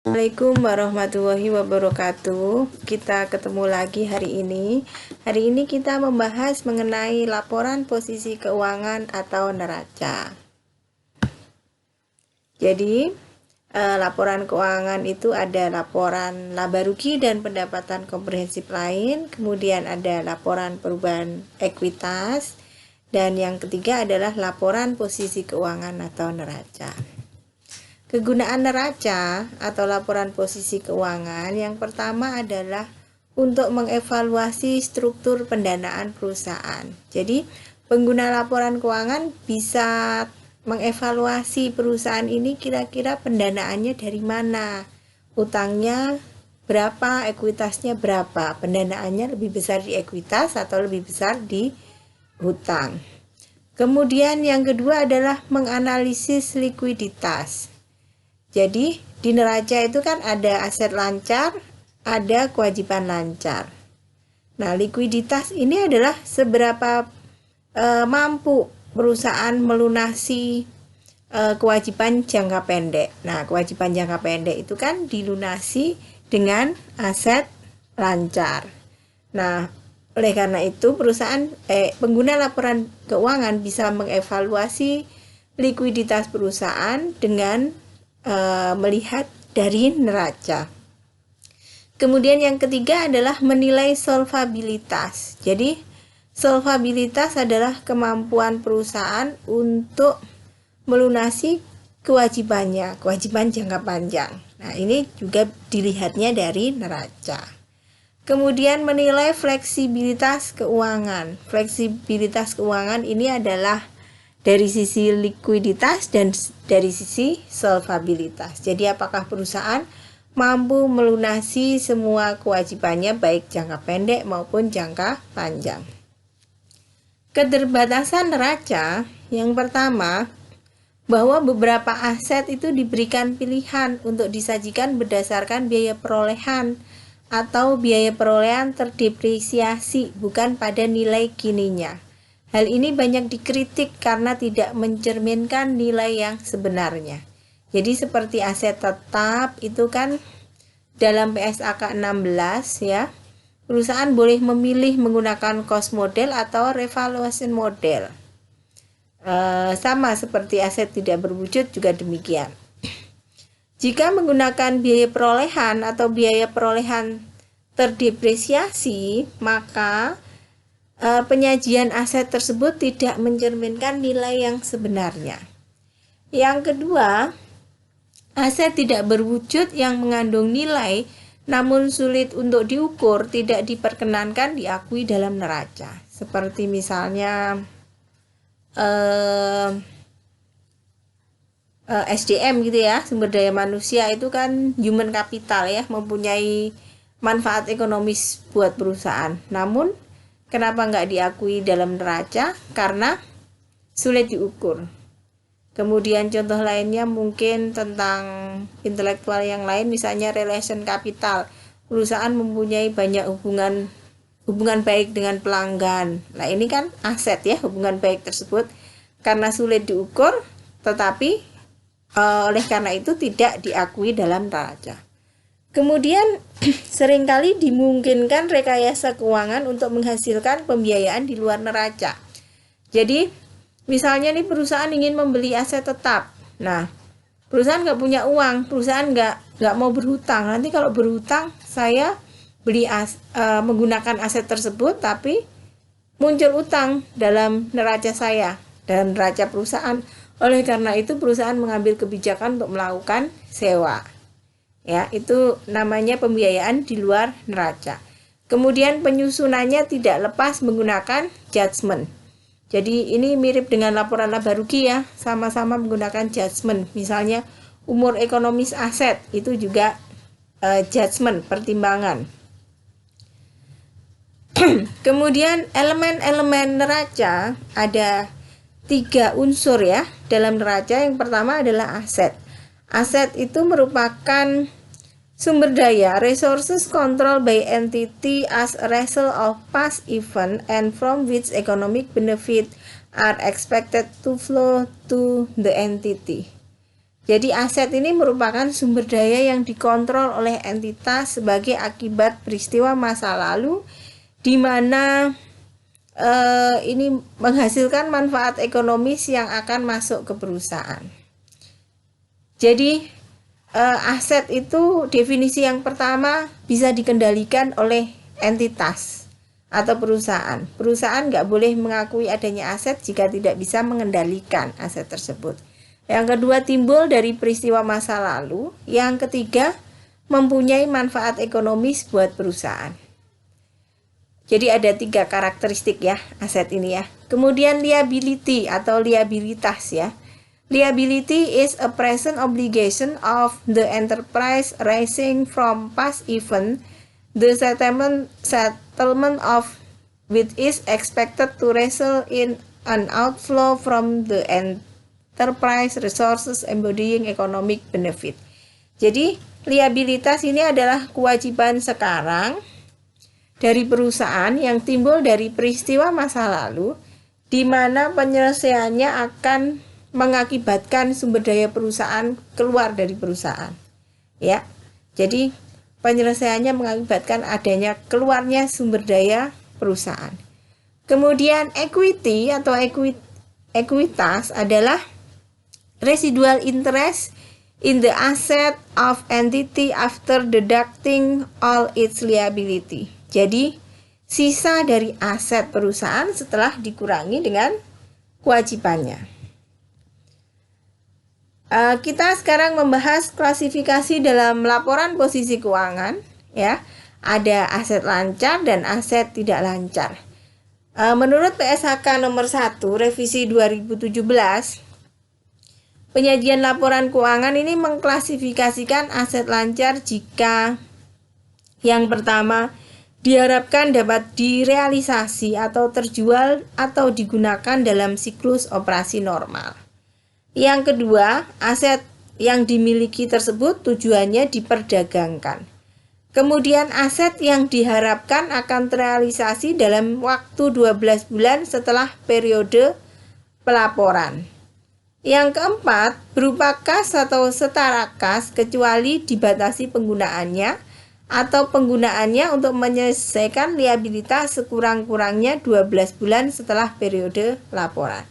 Assalamualaikum warahmatullahi wabarakatuh. Kita ketemu lagi hari ini. Hari ini kita membahas mengenai laporan posisi keuangan atau neraca. Jadi, laporan keuangan itu ada laporan laba rugi dan pendapatan komprehensif lain, kemudian ada laporan perubahan ekuitas, dan yang ketiga adalah laporan posisi keuangan atau neraca. Kegunaan neraca atau laporan posisi keuangan yang pertama adalah untuk mengevaluasi struktur pendanaan perusahaan. Jadi, pengguna laporan keuangan bisa mengevaluasi perusahaan ini kira-kira pendanaannya dari mana, utangnya berapa, ekuitasnya berapa, pendanaannya lebih besar di ekuitas atau lebih besar di hutang. Kemudian yang kedua adalah menganalisis likuiditas. Jadi di neraca itu kan ada aset lancar, ada kewajiban lancar. Nah, likuiditas ini adalah seberapa mampu perusahaan melunasi kewajiban jangka pendek. Nah, kewajiban jangka pendek itu kan dilunasi dengan aset lancar. Nah, oleh karena itu perusahaan pengguna laporan keuangan bisa mengevaluasi likuiditas perusahaan dengan melihat dari neraca. Kemudian yang ketiga adalah menilai solvabilitas. Jadi solvabilitas adalah kemampuan perusahaan untuk melunasi kewajiban jangka panjang. Nah, ini juga dilihatnya dari neraca. Kemudian menilai fleksibilitas keuangan. Fleksibilitas keuangan ini adalah dari sisi likuiditas dan dari sisi solvabilitas. Jadi apakah perusahaan mampu melunasi semua kewajibannya baik jangka pendek maupun jangka panjang. Keterbatasan neraca yang pertama, bahwa beberapa aset itu diberikan pilihan untuk disajikan berdasarkan biaya perolehan atau biaya perolehan terdepresiasi bukan pada nilai kininya. Hal ini banyak dikritik karena tidak mencerminkan nilai yang sebenarnya. Jadi seperti aset tetap itu kan dalam PSAK 16 ya, perusahaan boleh memilih menggunakan cost model atau revaluation model. Sama seperti aset tidak berwujud juga demikian. Jika menggunakan biaya perolehan atau biaya perolehan terdepresiasi, maka penyajian aset tersebut tidak mencerminkan nilai yang sebenarnya. Yang kedua, aset tidak berwujud yang mengandung nilai namun sulit untuk diukur tidak diperkenankan diakui dalam neraca. Seperti misalnya SDM gitu ya, sumber daya manusia itu kan human capital ya, mempunyai manfaat ekonomis buat perusahaan. Namun kenapa nggak diakui dalam neraca? Karena sulit diukur. Kemudian contoh lainnya mungkin tentang intelektual yang lain, misalnya relation capital. Perusahaan mempunyai banyak hubungan baik dengan pelanggan. Nah, ini kan aset ya, hubungan baik tersebut karena sulit diukur, tetapi oleh karena itu tidak diakui dalam neraca. Kemudian seringkali dimungkinkan rekayasa keuangan untuk menghasilkan pembiayaan di luar neraca. Jadi misalnya nih perusahaan ingin membeli aset tetap. Nah, perusahaan nggak punya uang, perusahaan nggak mau berhutang. Nanti kalau berhutang saya menggunakan aset tersebut, tapi muncul utang dalam neraca saya, dalam neraca perusahaan. Oleh karena itu perusahaan mengambil kebijakan untuk melakukan sewa. Ya, itu namanya pembiayaan di luar neraca. Kemudian penyusunannya tidak lepas menggunakan judgement. Jadi ini mirip dengan laporan laba rugi ya, sama-sama menggunakan judgement. Misalnya umur ekonomis aset itu juga judgement, pertimbangan. Kemudian elemen-elemen neraca ada 3 unsur ya dalam neraca. Yang pertama adalah aset. Aset itu merupakan sumber daya, resources controlled by entity as a result of past event and from which economic benefit are expected to flow to the entity. Jadi aset ini merupakan sumber daya yang dikontrol oleh entitas sebagai akibat peristiwa masa lalu di mana ini menghasilkan manfaat ekonomis yang akan masuk ke perusahaan. Jadi aset itu definisi yang pertama bisa dikendalikan oleh entitas atau perusahaan. Perusahaan nggak boleh mengakui adanya aset jika tidak bisa mengendalikan aset tersebut. Yang kedua, timbul dari peristiwa masa lalu. Yang ketiga, mempunyai manfaat ekonomis buat perusahaan. Jadi ada 3 karakteristik ya aset ini ya. Kemudian liability atau liabilitas ya. Liability is a present obligation of the enterprise arising from past event, the settlement of which is expected to result in an outflow from the enterprise resources embodying economic benefit. Jadi liabilitas ini adalah kewajiban sekarang dari perusahaan yang timbul dari peristiwa masa lalu di mana penyelesaiannya akan mengakibatkan sumber daya perusahaan keluar dari perusahaan. Ya. Jadi penyelesaiannya mengakibatkan adanya keluarnya sumber daya perusahaan. Kemudian equity atau ekuitas adalah residual interest in the asset of entity after deducting all its liability. Jadi, sisa dari aset perusahaan setelah dikurangi dengan kewajibannya. Kita sekarang membahas klasifikasi dalam laporan posisi keuangan, ya. Ada aset lancar dan aset tidak lancar. Menurut PSHK nomor 1 revisi 2017, penyajian laporan keuangan ini mengklasifikasikan aset lancar jika yang pertama diharapkan dapat direalisasi atau terjual atau digunakan dalam siklus operasi normal. Yang kedua, aset yang dimiliki tersebut tujuannya diperdagangkan. Kemudian aset yang diharapkan akan terrealisasi dalam waktu 12 bulan setelah periode pelaporan. Yang keempat, berupa kas atau setara kas kecuali dibatasi penggunaannya atau penggunaannya untuk menyelesaikan liabilitas sekurang-kurangnya 12 bulan setelah periode laporan.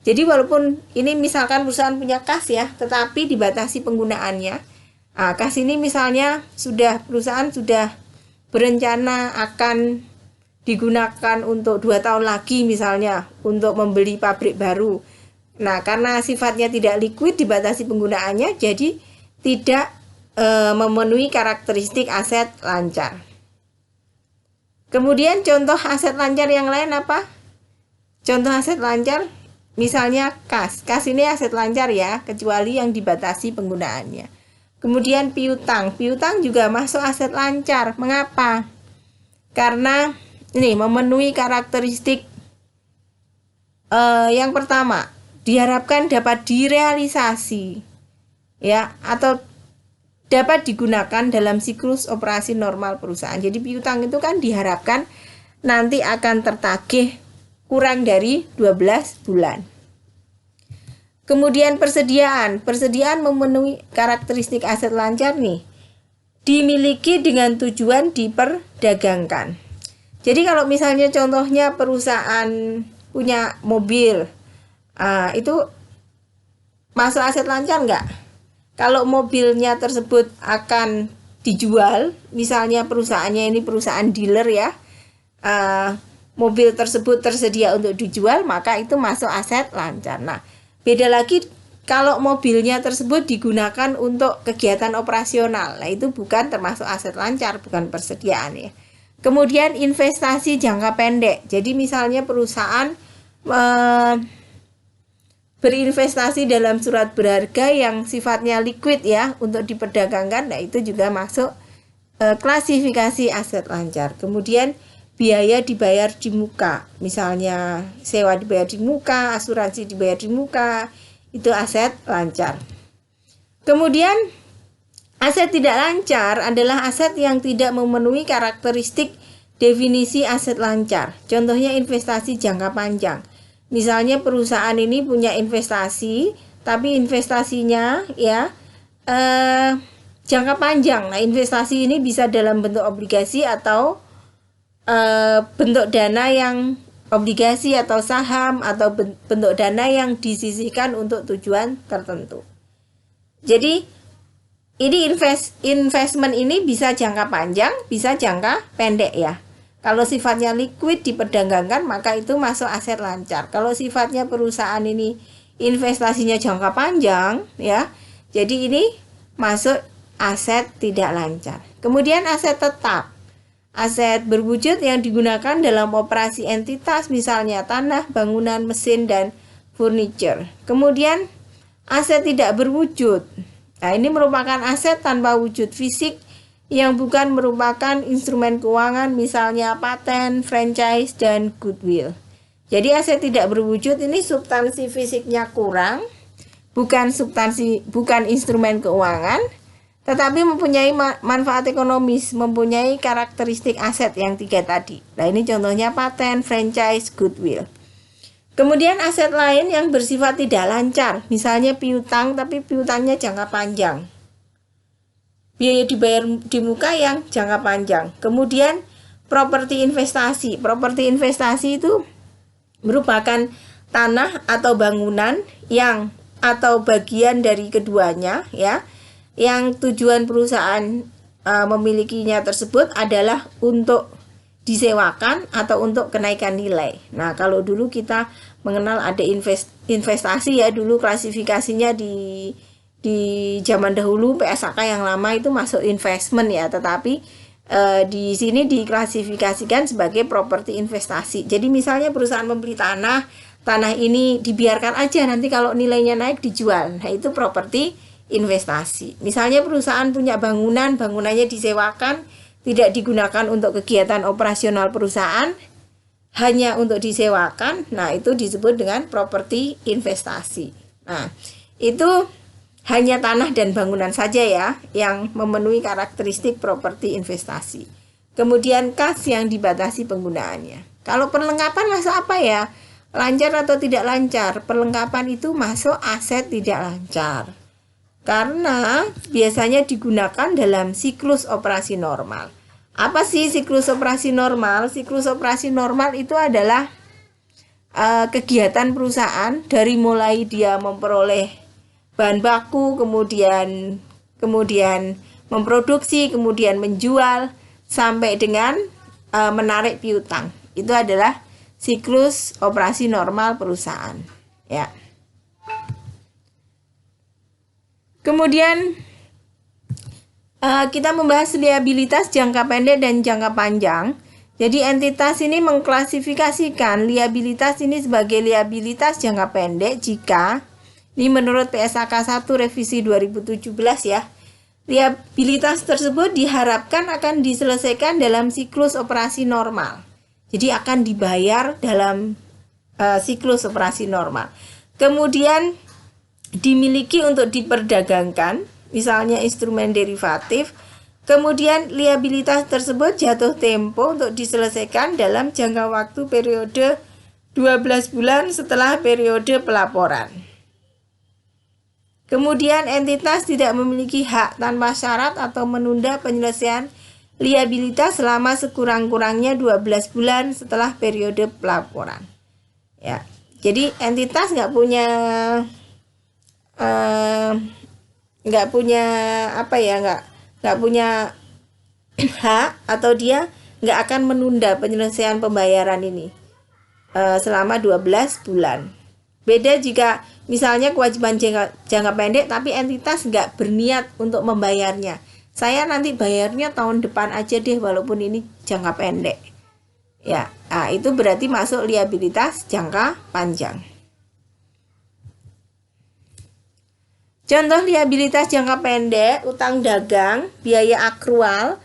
Jadi walaupun ini misalkan perusahaan punya kas ya, tetapi dibatasi penggunaannya. Kas ini misalnya perusahaan sudah berencana akan digunakan untuk 2 tahun lagi misalnya untuk membeli pabrik baru. Nah, karena sifatnya tidak liquid, dibatasi penggunaannya, jadi tidak memenuhi karakteristik aset lancar. Kemudian contoh aset lancar yang lain apa? Contoh aset lancar, misalnya kas. Kas ini aset lancar ya, kecuali yang dibatasi penggunaannya. Kemudian piutang. Piutang juga masuk aset lancar. Mengapa? Karena ini memenuhi karakteristik yang pertama, diharapkan dapat direalisasi ya atau dapat digunakan dalam siklus operasi normal perusahaan. Jadi piutang itu kan diharapkan nanti akan tertagih kurang dari 12 bulan. Kemudian persediaan. Persediaan memenuhi karakteristik aset lancar nih. Dimiliki dengan tujuan diperdagangkan. Jadi kalau misalnya contohnya perusahaan punya mobil, itu masuk aset lancar enggak? Kalau mobilnya tersebut akan dijual, misalnya perusahaannya ini perusahaan dealer ya, mobil tersebut tersedia untuk dijual, maka itu masuk aset lancar. Nah, beda lagi kalau mobilnya tersebut digunakan untuk kegiatan operasional, nah itu bukan termasuk aset lancar, bukan persediaan ya. Kemudian investasi jangka pendek, jadi misalnya perusahaan berinvestasi dalam surat berharga yang sifatnya liquid ya untuk diperdagangkan, nah itu juga masuk klasifikasi aset lancar. Kemudian biaya dibayar di muka, misalnya sewa dibayar di muka, asuransi dibayar di muka, itu aset lancar. Kemudian aset tidak lancar adalah aset yang tidak memenuhi karakteristik definisi aset lancar. Contohnya investasi jangka panjang. Misalnya perusahaan ini punya investasi, tapi investasinya ya jangka panjang. Nah, investasi ini bisa dalam bentuk obligasi atau bentuk dana yang obligasi atau saham, atau bentuk dana yang disisihkan untuk tujuan tertentu. Jadi ini investment ini bisa jangka panjang, bisa jangka pendek ya. Kalau sifatnya liquid diperdagangkan, maka itu masuk aset lancar. Kalau sifatnya perusahaan ini investasinya jangka panjang ya, jadi ini masuk aset tidak lancar. Kemudian aset tetap. Aset berwujud yang digunakan dalam operasi entitas, misalnya tanah, bangunan, mesin, dan furniture. Kemudian aset tidak berwujud. Nah, ini merupakan aset tanpa wujud fisik yang bukan merupakan instrumen keuangan, misalnya paten, franchise, dan goodwill. Jadi aset tidak berwujud ini substansi fisiknya kurang, bukan instrumen keuangan, tetapi mempunyai manfaat ekonomis, mempunyai karakteristik aset yang 3 tadi. Nah, ini contohnya paten, franchise, goodwill. Kemudian aset lain yang bersifat tidak lancar, misalnya piutang, tapi piutangnya jangka panjang. Biaya dibayar di muka yang jangka panjang. Kemudian properti investasi. Properti investasi itu merupakan tanah atau bangunan yang atau bagian dari keduanya ya, yang tujuan perusahaan memilikinya tersebut adalah untuk disewakan atau untuk kenaikan nilai. Nah, kalau dulu kita mengenal ada investasi ya, dulu klasifikasinya di zaman dahulu PSAK yang lama itu masuk investment ya, tetapi di sini diklasifikasikan sebagai properti investasi. Jadi misalnya perusahaan membeli tanah ini dibiarkan aja, nanti kalau nilainya naik dijual. Nah, itu properti investasi. Misalnya perusahaan punya bangunannya disewakan, tidak digunakan untuk kegiatan operasional perusahaan, hanya untuk disewakan. Nah, itu disebut dengan properti investasi. Nah, itu hanya tanah dan bangunan saja ya yang memenuhi karakteristik properti investasi. Kemudian kas yang dibatasi penggunaannya. Kalau perlengkapan masuk apa ya? Lancar atau tidak lancar? Perlengkapan itu masuk aset tidak lancar, karena biasanya digunakan dalam siklus operasi normal. Apa sih siklus operasi normal? Siklus operasi normal itu adalah kegiatan perusahaan dari mulai dia memperoleh bahan baku, kemudian memproduksi, kemudian menjual, sampai dengan menarik piutang. Itu adalah siklus operasi normal perusahaan ya. Kemudian kita membahas liabilitas jangka pendek dan jangka panjang. Jadi entitas ini mengklasifikasikan liabilitas ini sebagai liabilitas jangka pendek jika ini menurut PSAK 1 revisi 2017 ya. Liabilitas tersebut diharapkan akan diselesaikan dalam siklus operasi normal. Jadi akan dibayar dalam siklus operasi normal. Kemudian dimiliki untuk diperdagangkan, misalnya instrumen derivatif. Kemudian liabilitas tersebut jatuh tempo untuk diselesaikan dalam jangka waktu periode 12 bulan setelah periode pelaporan. Kemudian entitas tidak memiliki hak tanpa syarat atau menunda penyelesaian liabilitas selama sekurang-kurangnya 12 bulan setelah periode pelaporan. Ya, jadi entitas nggak punya hak, atau dia nggak akan menunda penyelesaian pembayaran ini selama 12 bulan. Beda jika misalnya kewajiban jangka pendek tapi entitas nggak berniat untuk membayarnya. Saya nanti bayarnya tahun depan aja deh walaupun ini jangka pendek. Ya, nah, itu berarti masuk liabilitas jangka panjang. Contoh liabilitas jangka pendek, utang dagang, biaya akrual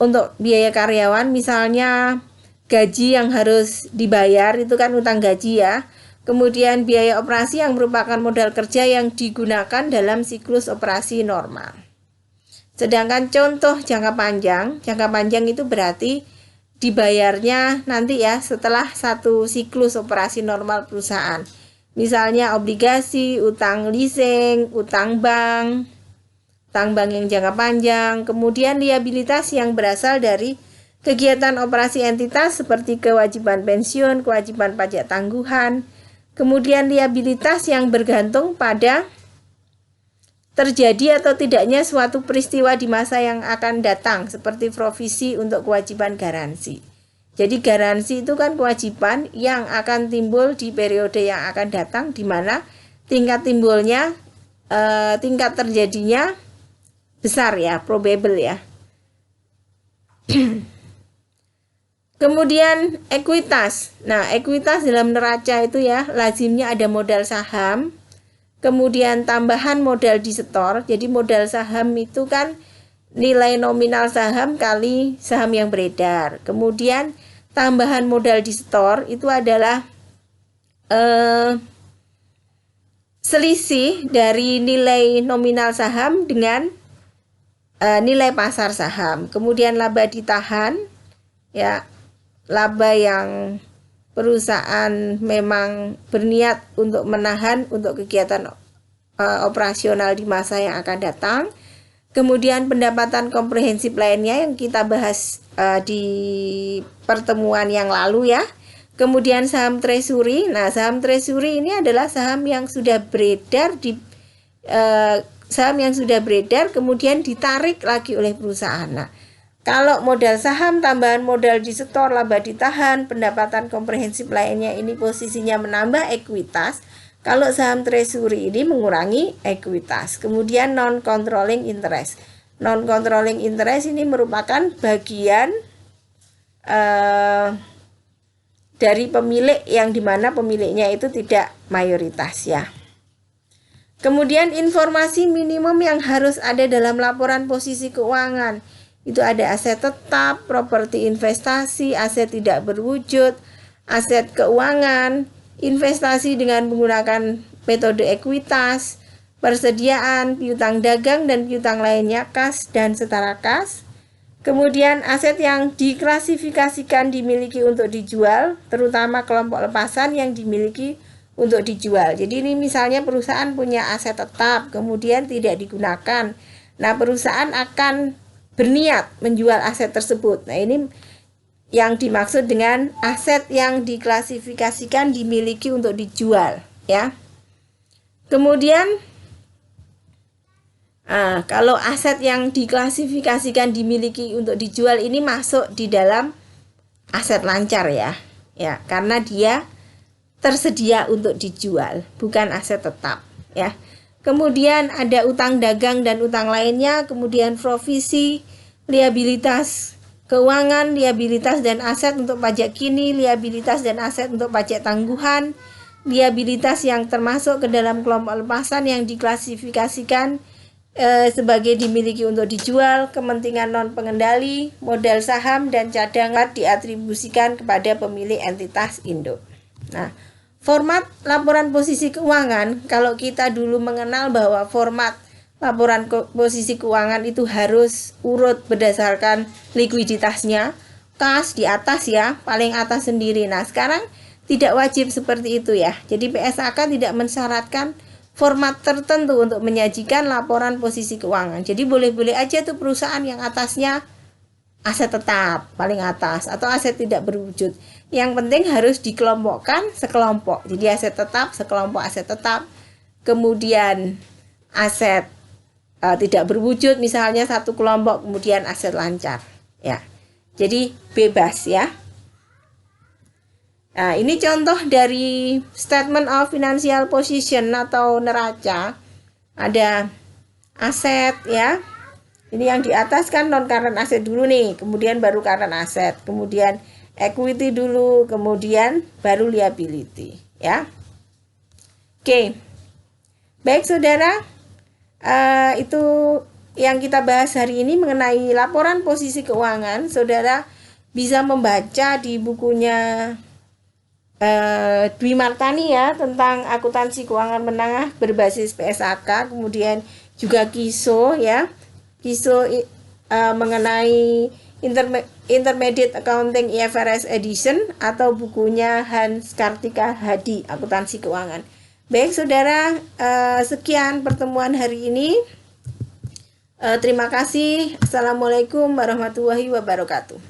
untuk biaya karyawan, misalnya gaji yang harus dibayar, itu kan utang gaji ya. Kemudian biaya operasi yang merupakan modal kerja yang digunakan dalam siklus operasi normal. Sedangkan contoh jangka panjang itu berarti dibayarnya nanti ya setelah satu siklus operasi normal perusahaan. Misalnya obligasi, utang leasing, utang bank yang jangka panjang, kemudian liabilitas yang berasal dari kegiatan operasi entitas seperti kewajiban pensiun, kewajiban pajak tangguhan, kemudian liabilitas yang bergantung pada terjadi atau tidaknya suatu peristiwa di masa yang akan datang seperti provisi untuk kewajiban garansi. Jadi garansi itu kan kewajiban yang akan timbul di periode yang akan datang, di mana tingkat timbulnya, tingkat terjadinya besar ya, probable ya. Kemudian ekuitas. Nah, ekuitas dalam neraca itu ya, lazimnya ada modal saham, kemudian tambahan modal disetor. Jadi modal saham itu kan nilai nominal saham kali saham yang beredar. Kemudian tambahan modal disetor itu adalah selisih dari nilai nominal saham dengan nilai pasar saham. Kemudian laba ditahan, ya, laba yang perusahaan memang berniat untuk menahan untuk kegiatan operasional di masa yang akan datang. Kemudian pendapatan komprehensif lainnya yang kita bahas di pertemuan yang lalu ya. Kemudian saham treasury. Nah, saham treasury ini adalah saham yang sudah beredar kemudian ditarik lagi oleh perusahaan. Nah, kalau modal saham, tambahan modal disetor, laba ditahan, pendapatan komprehensif lainnya ini posisinya menambah ekuitas. Kalau saham treasury ini mengurangi ekuitas. Kemudian non-controlling interest. Non-controlling interest ini merupakan bagian dari pemilik yang dimana pemiliknya itu tidak mayoritas ya. Kemudian informasi minimum yang harus ada dalam laporan posisi keuangan. Itu ada aset tetap, properti investasi, aset tidak berwujud, aset keuangan, investasi dengan menggunakan metode ekuitas, persediaan, piutang dagang dan piutang lainnya, kas dan setara kas. Kemudian aset yang diklasifikasikan dimiliki untuk dijual, terutama kelompok lepasan yang dimiliki untuk dijual. Jadi ini misalnya perusahaan punya aset tetap, kemudian tidak digunakan. Nah, perusahaan akan berniat menjual aset tersebut. Nah, ini yang dimaksud dengan aset yang diklasifikasikan dimiliki untuk dijual ya. Kemudian kalau aset yang diklasifikasikan dimiliki untuk dijual ini masuk di dalam aset lancar ya. Ya, karena dia tersedia untuk dijual, bukan aset tetap ya. Kemudian ada utang dagang dan utang lainnya, kemudian provisi, liabilitas keuangan, liabilitas dan aset untuk pajak kini, liabilitas dan aset untuk pajak tangguhan, liabilitas yang termasuk ke dalam kelompok lepasan yang diklasifikasikan sebagai dimiliki untuk dijual, kepentingan non pengendali, modal saham dan cadangan diatribusikan kepada pemilik entitas induk. Nah, format laporan posisi keuangan, kalau kita dulu mengenal bahwa format laporan posisi keuangan itu harus urut berdasarkan likuiditasnya, kas di atas ya, paling atas sendiri. Nah, sekarang tidak wajib seperti itu ya. Jadi PSAK tidak mensyaratkan format tertentu untuk menyajikan laporan posisi keuangan. Jadi boleh-boleh aja tuh perusahaan yang atasnya aset tetap paling atas atau aset tidak berwujud. Yang penting harus dikelompokkan sekelompok. Jadi aset tetap, sekelompok aset tetap. Kemudian aset tidak berwujud misalnya satu kelompok, kemudian aset lancar ya. Jadi bebas ya. Nah, ini contoh dari statement of financial position atau neraca. Ada aset ya. Ini yang di atas kan non current asset dulu nih, kemudian baru current asset, kemudian equity dulu, kemudian baru liability ya. Oke. Baik Saudara, itu yang kita bahas hari ini mengenai laporan posisi keuangan. Saudara bisa membaca di bukunya Dwi Martani ya, tentang akuntansi keuangan menengah berbasis PSAK, kemudian juga KISO ya, KISO mengenai Intermediate Accounting IFRS Edition atau bukunya Hans Kartika Hadi, akuntansi keuangan. Baik saudara, sekian pertemuan hari ini. Terima kasih. Assalamualaikum warahmatullahi wabarakatuh.